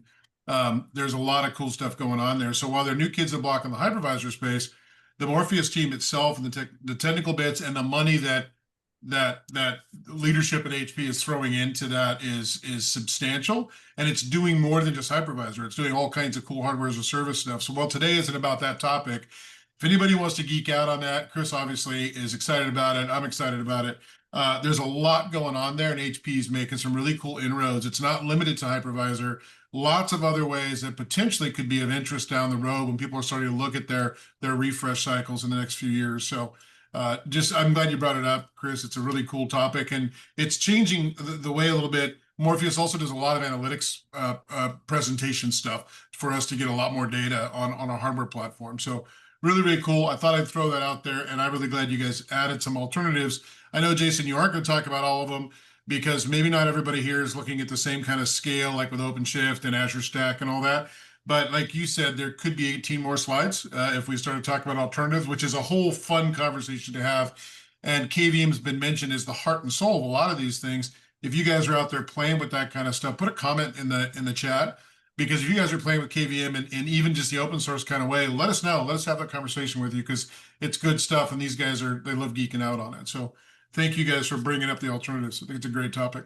There's a lot of cool stuff going on there. So while they're new kids on the block in the hypervisor space, the Morpheus team itself and the technical bits and the money that leadership at HP is throwing into that is substantial, and it's doing more than just hypervisor. It's doing all kinds of cool hardware as a service stuff. So while today isn't about that topic, if anybody wants to geek out on that, Chris obviously is excited about it. I'm excited about it. There's a lot going on there, and HP is making some really cool inroads. It's not limited to hypervisor. Lots of other ways that potentially could be of interest down the road when people are starting to look at their refresh cycles in the next few years. So I'm glad you brought it up, Chris. It's a really cool topic, and it's changing the way a little bit Morpheus also does a lot of analytics presentation stuff for us to get a lot more data on our hardware platform. So really, really cool. I thought I'd throw that out there, and I'm really glad you guys added some alternatives. I know, Jason, you aren't going to talk about all of them because maybe not everybody here is looking at the same kind of scale, like with OpenShift and Azure Stack and all that. But like you said, there could be 18 more slides if we started talking about alternatives, which is a whole fun conversation to have. And KVM has been mentioned as the heart and soul of a lot of these things. If you guys are out there playing with that kind of stuff, put a comment in the chat, because if you guys are playing with KVM and even just the open source kind of way, let us know. Let us have that conversation with you, because it's good stuff, and these guys they love geeking out on it. So thank you guys for bringing up the alternatives. I think it's a great topic.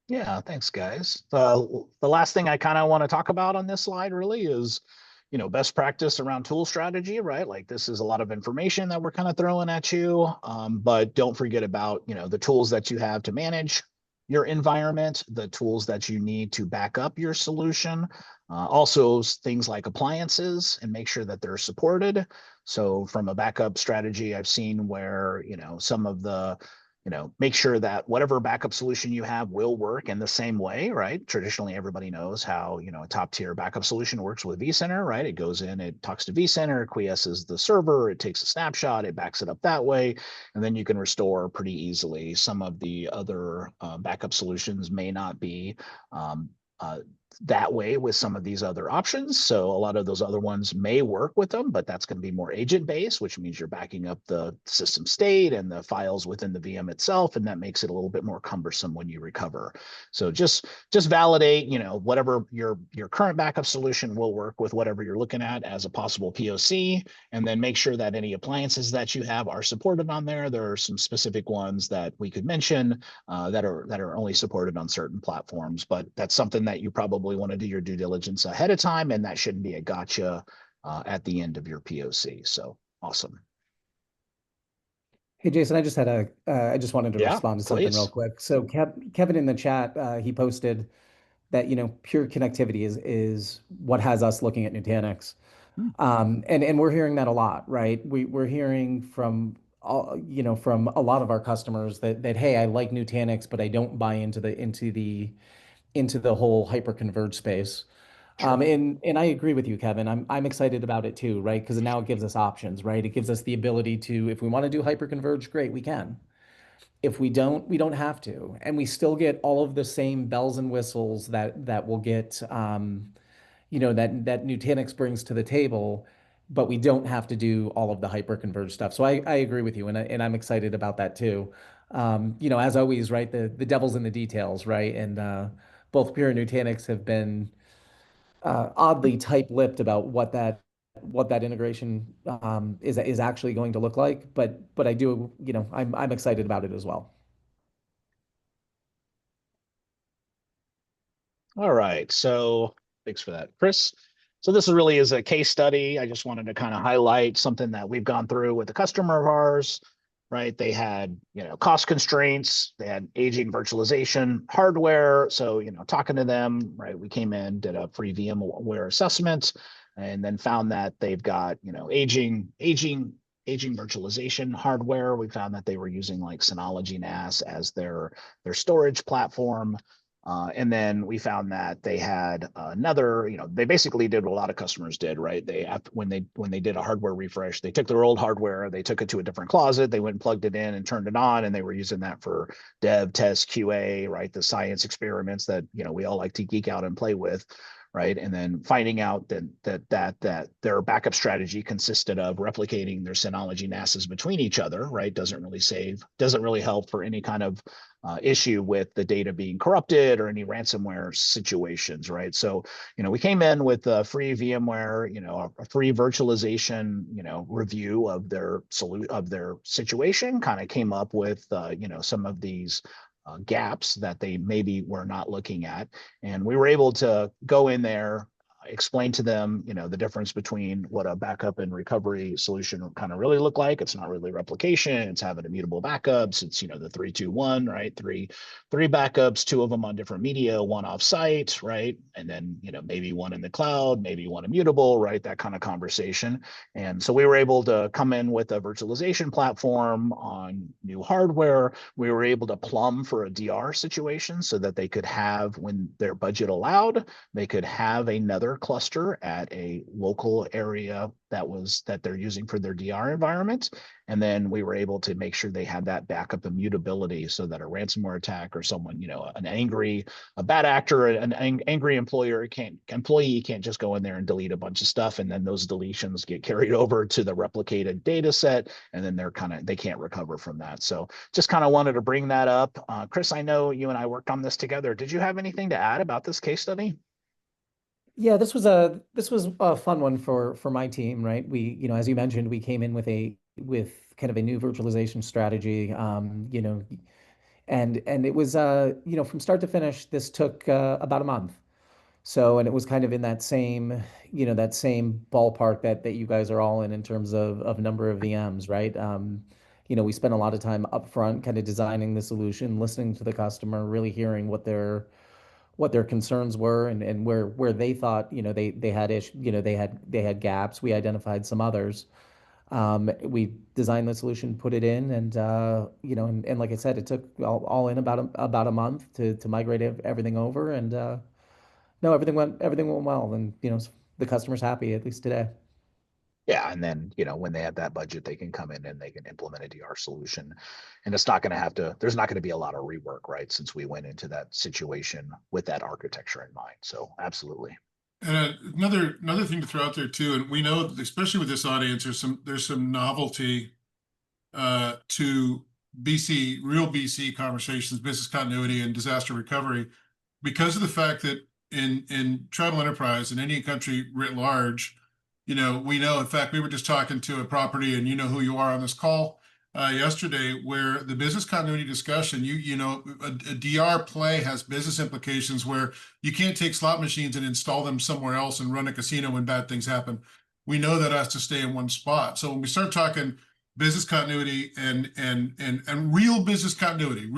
Yeah, thanks, guys. The last thing I kind of want to talk about on this slide really is, best practice around tool strategy, right? Like, this is a lot of information that we're kind of throwing at you, but don't forget about, the tools that you have to manage your environment, the tools that you need to back up your solution, also things like appliances, and make sure that they're supported. So from a backup strategy, I've seen where, some of the make sure that whatever backup solution you have will work in the same way, right? Traditionally, everybody knows how, a top tier backup solution works with vCenter, right? It goes in, it talks to vCenter, quiesces the server, it takes a snapshot, it backs it up that way, and then you can restore pretty easily. Some of the other backup solutions may not be that way with some of these other options. So a lot of those other ones may work with them, but that's going to be more agent based, which means you're backing up the system state and the files within the VM itself. And that makes it a little bit more cumbersome when you recover. So just validate, whatever your current backup solution will work with whatever you're looking at as a possible POC. And then make sure that any appliances that you have are supported on there. There are some specific ones that we could mention that are only supported on certain platforms, but that's something that you probably want to do your due diligence ahead of time, and that shouldn't be a gotcha at the end of your POC. So awesome. Hey, Jason, I just wanted to respond to something real quick. So Kevin in the chat, he posted that, pure connectivity is what has us looking at Nutanix. And we're hearing that a lot, right? We're hearing from from a lot of our customers that hey, I like Nutanix, but I don't buy into the whole hyper-converged space. Sure. And I agree with you, Kevin. I'm excited about it too, right? Because now it gives us options, right? It gives us the ability to, if we want to do hyper-converged, great, we can. If we don't have to, and we still get all of the same bells and whistles that we'll get, that Nutanix brings to the table, but we don't have to do all of the hyper-converged stuff. So I agree with you, and I'm excited about that too. As always, right? The devil's in the details, right? And both Pure and Nutanix have been oddly tight-lipped about what that integration is actually going to look like. But I do, I'm excited about it as well. All right, so thanks for that, Chris. So this really is a case study. I just wanted to kind of highlight something that we've gone through with a customer of ours, right? They had, cost constraints, they had aging virtualization hardware. So, talking to them, right, we came in, did a free VMware assessment, and then found that they've got, aging virtualization hardware. We found that they were using like Synology NAS as their storage platform. And then we found that they had another, they basically did what a lot of customers did, right? When they did a hardware refresh, they took their old hardware, they took it to a different closet, they went and plugged it in and turned it on, and they were using that for dev, test, QA, right? The science experiments that, we all like to geek out and play with, right? And then finding out that their backup strategy consisted of replicating their Synology NASs between each other, right? Doesn't really help for any kind of issue with the data being corrupted or any ransomware situations, right? So, we came in with a free VMware, a free virtualization, review of their situation, kind of came up with, some of these gaps that they maybe were not looking at. And we were able to go in there, explained to them, the difference between what a backup and recovery solution kind of really look like. It's not really replication. It's having immutable backups. It's, the 3-2-1, right? Three backups, 2 of them on different media, 1 off-site, right? And then, maybe 1 in the cloud, maybe 1 immutable, right? That kind of conversation. And so we were able to come in with a virtualization platform on new hardware. We were able to plumb for a DR situation so that they could have, when their budget allowed, they could have another cluster at a local area that they're using for their DR environment. And then we were able to make sure they had that backup immutability so that a ransomware attack or someone, a bad actor, an angry employee can't just go in there and delete a bunch of stuff. And then those deletions get carried over to the replicated data set. And then they can't recover from that. So just kind of wanted to bring that up. Chris, I know you and I worked on this together. Did you have anything to add about this case study? Yeah, this was a fun one for my team, right? We, as you mentioned, we came in with kind of a new virtualization strategy, and it was from start to finish, this took about a month. So, and it was kind of in that same ballpark that you guys are all in terms of number of VMs, right? We spent a lot of time upfront kind of designing the solution, listening to the customer, really hearing what their concerns were and where they thought, they had gaps. We identified some others. We designed the solution, put it in, and and like I said, it took all in about a month to migrate everything over, and no, everything went well, and the customer's happy, at least today. Yeah, and then, when they have that budget, they can come in and they can implement a DR solution. And it's not going to there's not going to be a lot of rework, right? Since we went into that situation with that architecture in mind. So absolutely. And another thing to throw out there too, and we know, especially with this audience, there's some novelty to real BC conversations, business continuity and disaster recovery, because of the fact that in tribal enterprise in any country writ large, we know, in fact, we were just talking to a property, and who you are on this call yesterday, where the business continuity discussion, a DR play has business implications where you can't take slot machines and install them somewhere else and run a casino when bad things happen. We know that has to stay in one spot. So when we start talking business continuity and real business continuity,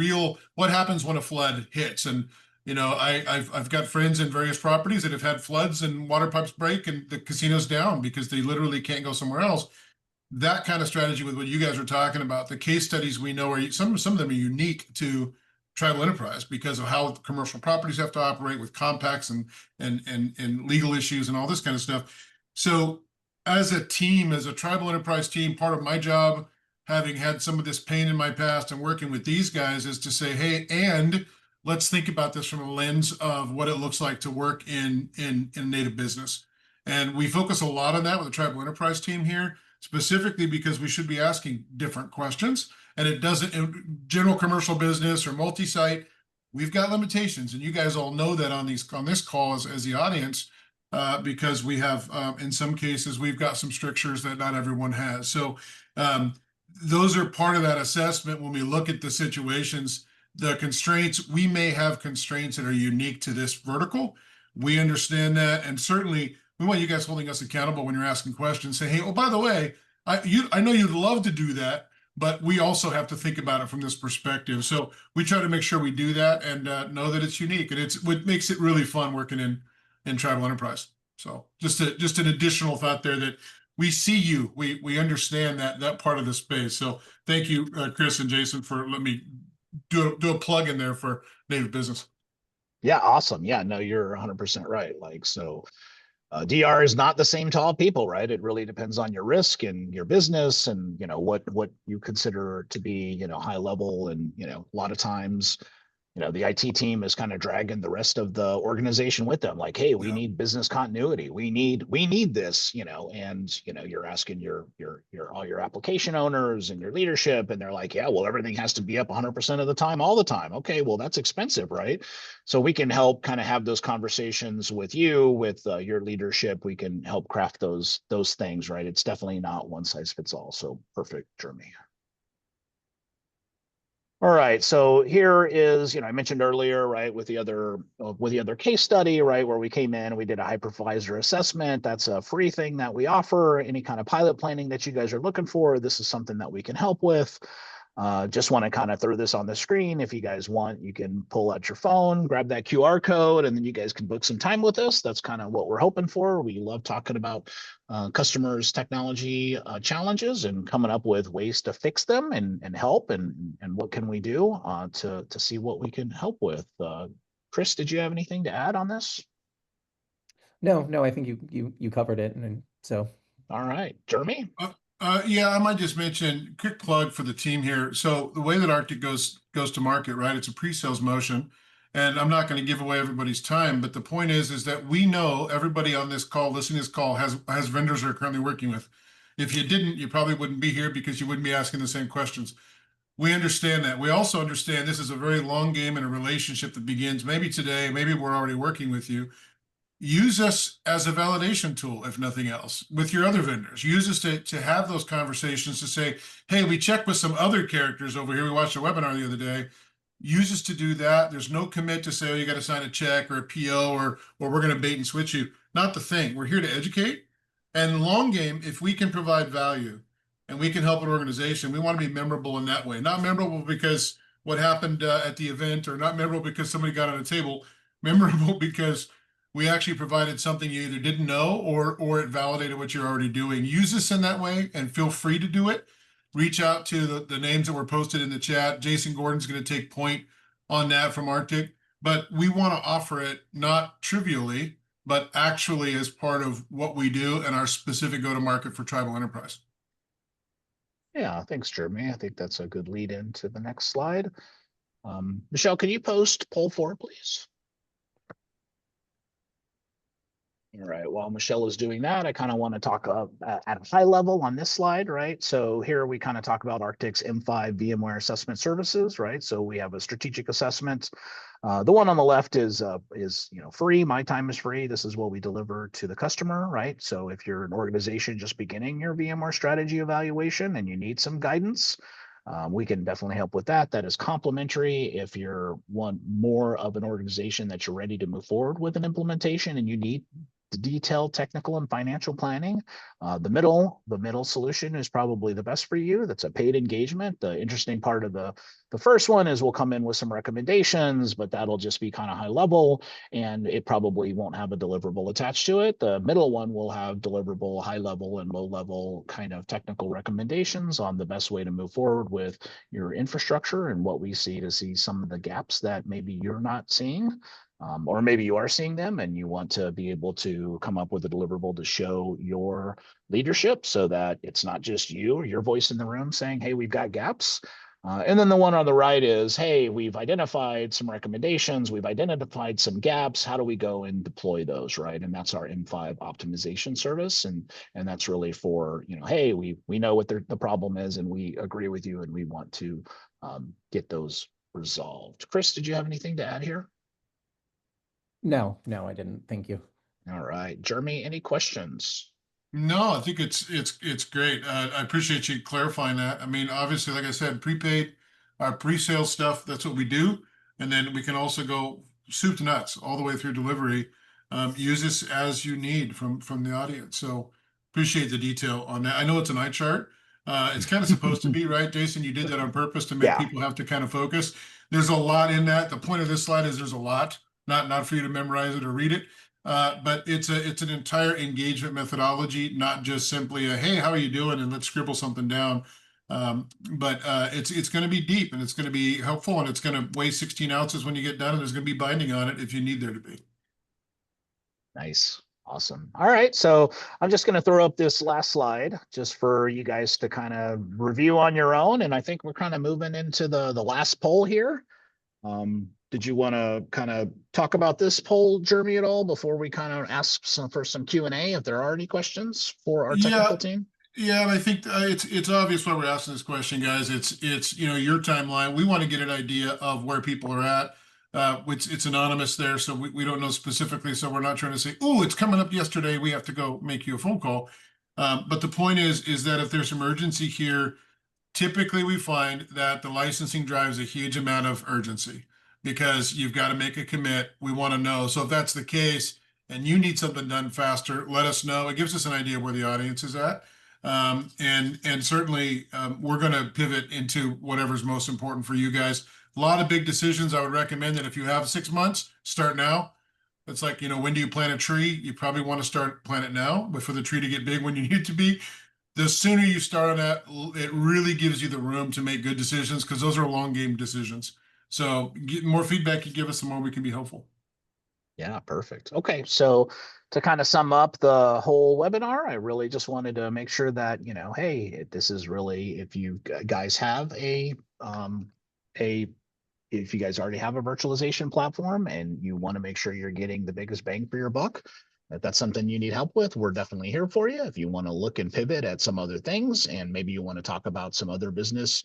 what happens when a flood hits, and I've got friends in various properties that have had floods and water pipes break and the casino's down because they literally can't go somewhere else. That kind of strategy with what you guys are talking about, the case studies we know are some of them are unique to tribal enterprise because of how commercial properties have to operate with compacts and legal issues and all this kind of stuff. So as a team, as a tribal enterprise team, part of my job, having had some of this pain in my past and working with these guys, is to say, hey, and let's think about this from a lens of what it looks like to work in native business. And we focus a lot on that with the tribal enterprise team here, specifically because we should be asking different questions. And it doesn't, in general commercial business or multi-site, we've got limitations. And you guys all know that on this call as the audience, because we have, in some cases, we've got some strictures that not everyone has. So those are part of that assessment when we look at the situations. The constraints, we may have constraints that are unique to this vertical. We understand that. And certainly we want you guys holding us accountable when you're asking questions. Say, hey, oh, by the way, I know you'd love to do that, but we also have to think about it from this perspective. So we try to make sure we do that and know that it's unique. And it's what makes it really fun working in tribal enterprise. So just an additional thought there, that we see you, we understand that part of the space. So thank you, Chris and Jason, for letting me do a plug in there for native business. Yeah, awesome. Yeah, no, you're 100% right. DR is not the same to all people, right? It really depends on your risk and your business and, what you consider to be, high level. And, a lot of times, the IT team is kind of dragging the rest of the organization with them. Like, hey, we need business continuity. We need this, and, you're asking all your application owners and your leadership, and they're like, yeah, well, everything has to be up 100% of the time, all the time. Okay, well, that's expensive, right? So we can help kind of have those conversations with you, with your leadership. We can help craft those things, right? It's definitely not one size fits all. So perfect, Jeremy. All right, so here is, I mentioned earlier, right, with the other case study, right, where we came in and we did a hypervisor assessment. That's a free thing that we offer. Any kind of pilot planning that you guys are looking for, this is something that we can help with. Just want to kind of throw this on the screen. If you guys want, you can pull out your phone, grab that QR code, and then you guys can book some time with us. That's kind of what we're hoping for. We love talking about customers' technology challenges and coming up with ways to fix them and help and what can we do to see what we can help with. Chris, did you have anything to add on this? No, I think you covered it, and so. All right, Jeremy. Yeah, I might just mention quick plug for the team here. So the way that Arctiq goes to market, right? It's a pre-sales motion, and I'm not going to give away everybody's time, but the point is that we know everybody on this call, listening to this call, has vendors they're currently working with. If you didn't, you probably wouldn't be here because you wouldn't be asking the same questions. We understand that. We also understand this is a very long game and a relationship that begins maybe today, maybe we're already working with you. Use us as a validation tool, if nothing else, with your other vendors. Use us to have those conversations to say, hey, we checked with some other characters over here. We watched a webinar the other day. Use us to do that. There's no commit to say, oh, you got to sign a check or a PO or we're going to bait and switch you. Not the thing. We're here to educate. And long game, if we can provide value and we can help an organization, we want to be memorable in that way. Not memorable because what happened at the event, or not memorable because somebody got on a table. Memorable because we actually provided something you either didn't know or it validated what you're already doing. Use this in that way and feel free to do it. Reach out to the names that were posted in the chat. Jason Gordon's going to take point on that from Arctiq. But we want to offer it not trivially, but actually as part of what we do and our specific go-to-market for tribal enterprise. Yeah, thanks, Jeremy. I think that's a good lead into the next slide. Michelle, can you post poll 4, please? All right, while Michelle is doing that, I kind of want to talk at a high level on this slide, right? So here we kind of talk about Arctiq's M5 VMware assessment services, right? So we have a strategic assessment. The one on the left is free. My time is free. This is what we deliver to the customer, right? So if you're an organization just beginning your VMware strategy evaluation and you need some guidance, we can definitely help with that. That is complimentary. If you're more of an organization that you're ready to move forward with an implementation and you need detailed technical and financial planning, the middle solution is probably the best for you. That's a paid engagement. The interesting part of the first one is we'll come in with some recommendations, but that'll just be kind of high level and it probably won't have a deliverable attached to it. The middle one will have deliverable, high level and low level kind of technical recommendations on the best way to move forward with your infrastructure and what we see some of the gaps that maybe you're not seeing. Or maybe you are seeing them and you want to be able to come up with a deliverable to show your leadership so that it's not just you or your voice in the room saying, hey, we've got gaps. And then the one on the right is, hey, we've identified some recommendations. We've identified some gaps. How do we go and deploy those, right? And that's our M5 optimization service. And that's really for, hey, we know what the problem is and we agree with you and we want to get those resolved. Chris, did you have anything to add here? No, I didn't. Thank you. All right, Jeremy, any questions? No, I think it's great. I appreciate you clarifying that. I mean, obviously, like I said, prepaid, our pre-sale stuff, that's what we do. And then we can also go soup to nuts all the way through delivery. Use this as you need from the audience. So appreciate the detail on that. I know it's an eye chart. It's kind of supposed to be, right, Jason? You did that on purpose to make people have to kind of focus. There's a lot in that. The point of this slide is there's a lot. Not for you to memorize it or read it, but it's an entire engagement methodology, not just simply a, hey, how are you doing? And let's scribble something down. But it's going to be deep and it's going to be helpful and it's going to weigh 16 ounces when you get done and there's going to be binding on it if you need there to be. Nice. Awesome. All right. So I'm just going to throw up this last slide just for you guys to kind of review on your own. And I think we're kind of moving into the last poll here. Did you want to kind of talk about this poll, Jeremy, at all before we kind of ask for some Q&A if there are any questions for our technical team? Yeah, and I think it's obvious why we're asking this question, guys. It's your timeline. We want to get an idea of where people are at. It's anonymous there, so we don't know specifically. So we're not trying to say, oh, it's coming up yesterday. We have to go make you a phone call. But the point is that if there's emergency here, typically we find that the licensing drives a huge amount of urgency because you've got to make a commit. We want to know. So if that's the case and you need something done faster, let us know. It gives us an idea where the audience is at. And certainly we're going to pivot into whatever's most important for you guys. A lot of big decisions. I would recommend that if you have 6 months, start now. It's like, when do you plant a tree? You probably want to plant it now, but for the tree to get big when you need it to be, the sooner you start on that, it really gives you the room to make good decisions because those are long game decisions. So more feedback you give us, the more we can be helpful. Yeah, perfect. Okay, so to kind of sum up the whole webinar, I really just wanted to make sure that, hey, this is really, if you guys have if you guys already have a virtualization platform and you want to make sure you're getting the biggest bang for your buck, if that's something you need help with, we're definitely here for you. If you want to look and pivot at some other things, and maybe you want to talk about some other business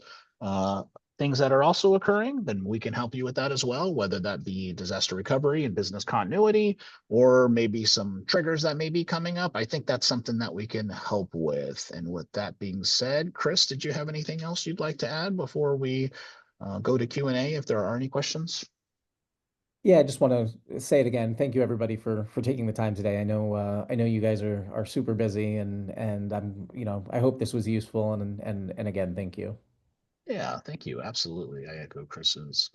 things that are also occurring, then we can help you with that as well, whether that be disaster recovery and business continuity, or maybe some triggers that may be coming up. I think that's something that we can help with. And with that being said, Chris, did you have anything else you'd like to add before we go to Q&A if there are any questions? Yeah, I just want to say it again. Thank you everybody for taking the time today. I know you guys are super busy, and I'm I hope this was useful, and again, thank you. Yeah, thank you. Absolutely. I echo Chris's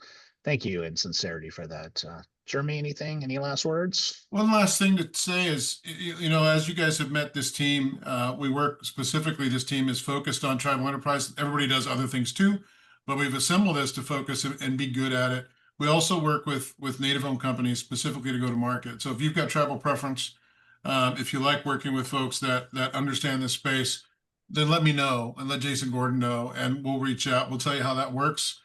thank you and sincerity for that. Jeremy, any last words? One last thing to say is, as you guys have met this team, we work specifically, this team is focused on tribal enterprise. Everybody does other things too, but we've assembled this to focus and be good at it. We also work with native-owned companies specifically to go to market. So if you've got tribal preference, if you like working with folks that understand this space, then let me know and let Jason Gordon know, and we'll reach out. We'll tell you how that works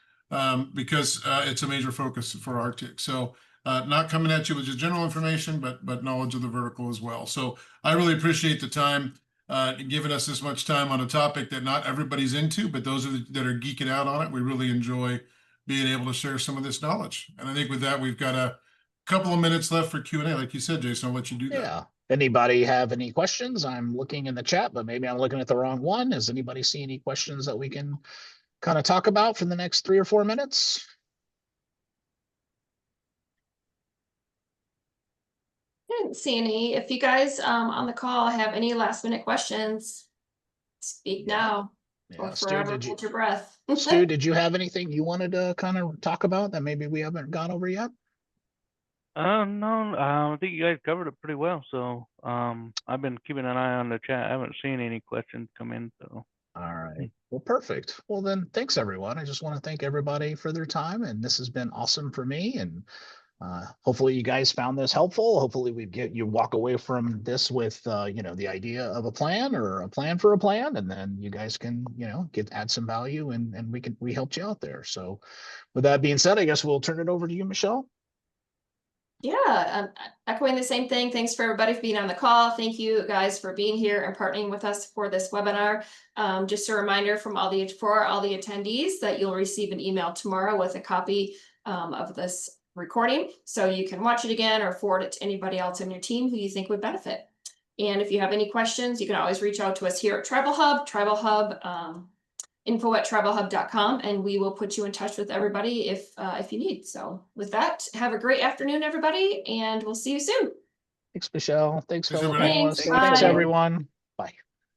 because it's a major focus for Arctiq. So not coming at you with just general information, but knowledge of the vertical as well. So I really appreciate the time giving us this much time on a topic that not everybody's into, but those that are geeking out on it, we really enjoy being able to share some of this knowledge. And I think with that, we've got a couple of minutes left for Q&A. Like you said, Jason, I'll let you do that. Yeah. Anybody have any questions? I'm looking in the chat, but maybe I'm looking at the wrong one. Does anybody see any questions that we can kind of talk about for the next 3 or 4 minutes? I didn't see any. If you guys on the call have any last minute questions, speak now or forever hold your breath. Stu, did you have anything you wanted to kind of talk about that maybe we haven't gone over yet? No, I think you guys covered it pretty well. So I've been keeping an eye on the chat. I haven't seen any questions come in. So all right. Well, perfect. Well, then thanks everyone. I just want to thank everybody for their time, and this has been awesome for me. And hopefully you guys found this helpful. Hopefully you walk away from this with the idea of a plan or a plan for a plan, and then you guys can add some value, and we helped you out there. So with that being said, I guess we'll turn it over to you, Michelle. Yeah, echoing the same thing. Thanks for everybody for being on the call. Thank you guys for being here and partnering with us for this webinar. Just a reminder for all the attendees that you'll receive an email tomorrow with a copy of this recording, so you can watch it again or forward it to anybody else in your team who you think would benefit. And if you have any questions, you can always reach out to us here at TribalHub, info@tribalhub.com, and we will put you in touch with everybody if you need. So with that, have a great afternoon, everybody, and we'll see you soon. Thanks, Michelle. Thanks, fellow everybody. panelists. Thanks, Thanks bye. everyone.